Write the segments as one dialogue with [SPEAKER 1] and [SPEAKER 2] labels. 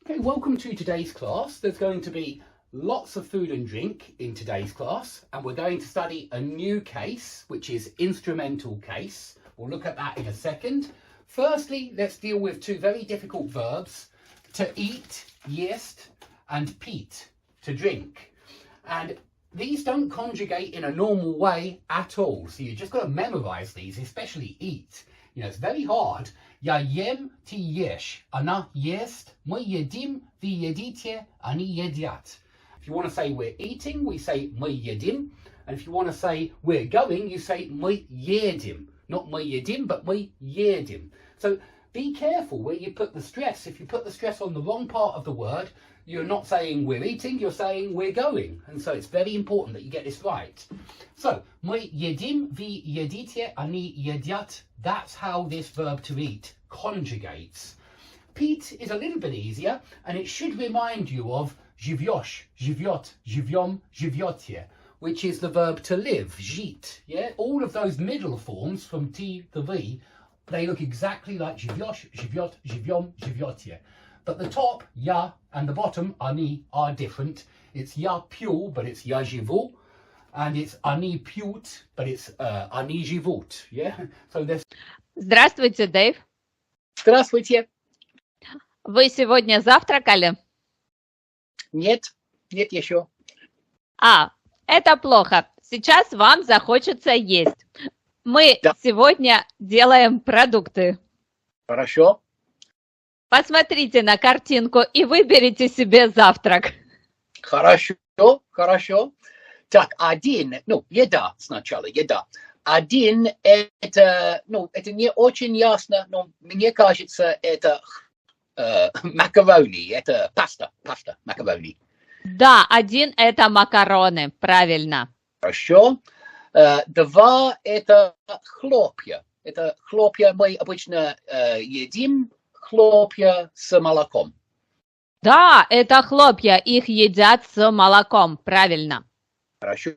[SPEAKER 1] Okay, welcome to today's class. There's going to be lots of food and drink in today's class, and we're going to study a new case, which is instrumental case. We'll look at that in a second. Firstly, let's deal with two very difficult verbs: to eat, jest, and piet, to drink. And these don't conjugate in a normal way at all. So you just got to memorize these, especially eat. You know, it's very hard. Я ем, ты ешь. Она ест. Мы едим, вы едите, они едят. If you want to say we're eating, we say мы едим. And if you want to say we're going, you say мы едем. Not мы едим, but мы едем. So be careful where you put the stress. If you put the stress on the wrong part of the word, you're not saying we're eating, you're saying we're going. And so it's very important that you get this right. So, мы едим, вы едите, они едят. That's how this verb to eat conjugates. Piet is a little bit easier, and it should remind you of живешь, живет, живем, живете, which is the verb to live, жить. Yeah, all of those middle forms from T to V, they look exactly like живешь, живет, живем, живете. But the top, я, and the bottom, они, are different. It's я пью, but it's я живу. And it's они пьют, but it's они живут. Yeah? So there's...
[SPEAKER 2] Здравствуйте, Дэйв.
[SPEAKER 1] Здравствуйте.
[SPEAKER 2] Вы сегодня завтракали?
[SPEAKER 1] Нет, нет еще.
[SPEAKER 2] Это плохо. Сейчас вам захочется есть. Мы сегодня делаем продукты.
[SPEAKER 1] Хорошо.
[SPEAKER 2] Посмотрите на картинку и выберите себе завтрак.
[SPEAKER 1] Хорошо, хорошо. Так, один, еда сначала, еда. Один, это не очень ясно, но мне кажется, это макарони, это паста, макарони.
[SPEAKER 2] Да, один это макароны, правильно.
[SPEAKER 1] Хорошо. Два, это хлопья. Это хлопья мы обычно едим, хлопья с молоком.
[SPEAKER 2] Да, это хлопья, их едят с молоком, правильно.
[SPEAKER 1] Хорошо.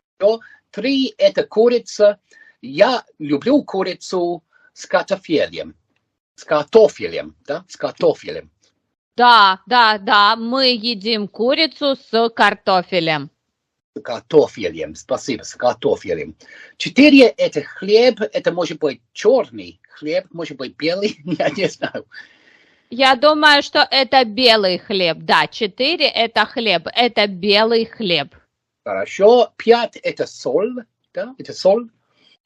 [SPEAKER 1] Три, это курица. Я люблю курицу с картофелем. С картофелем, да? С картофелем.
[SPEAKER 2] Да, мы едим курицу с картофелем.
[SPEAKER 1] С картофелем, спасибо, с картофелем. Четыре, это хлеб, это может быть черный хлеб, может быть белый, я не знаю.
[SPEAKER 2] Я думаю, что это белый хлеб. Да, 4 это хлеб, это белый хлеб.
[SPEAKER 1] Хорошо. 5 это соль, да? Это соль?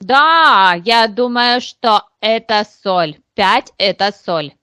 [SPEAKER 2] Да, я думаю, что это соль. 5 это соль.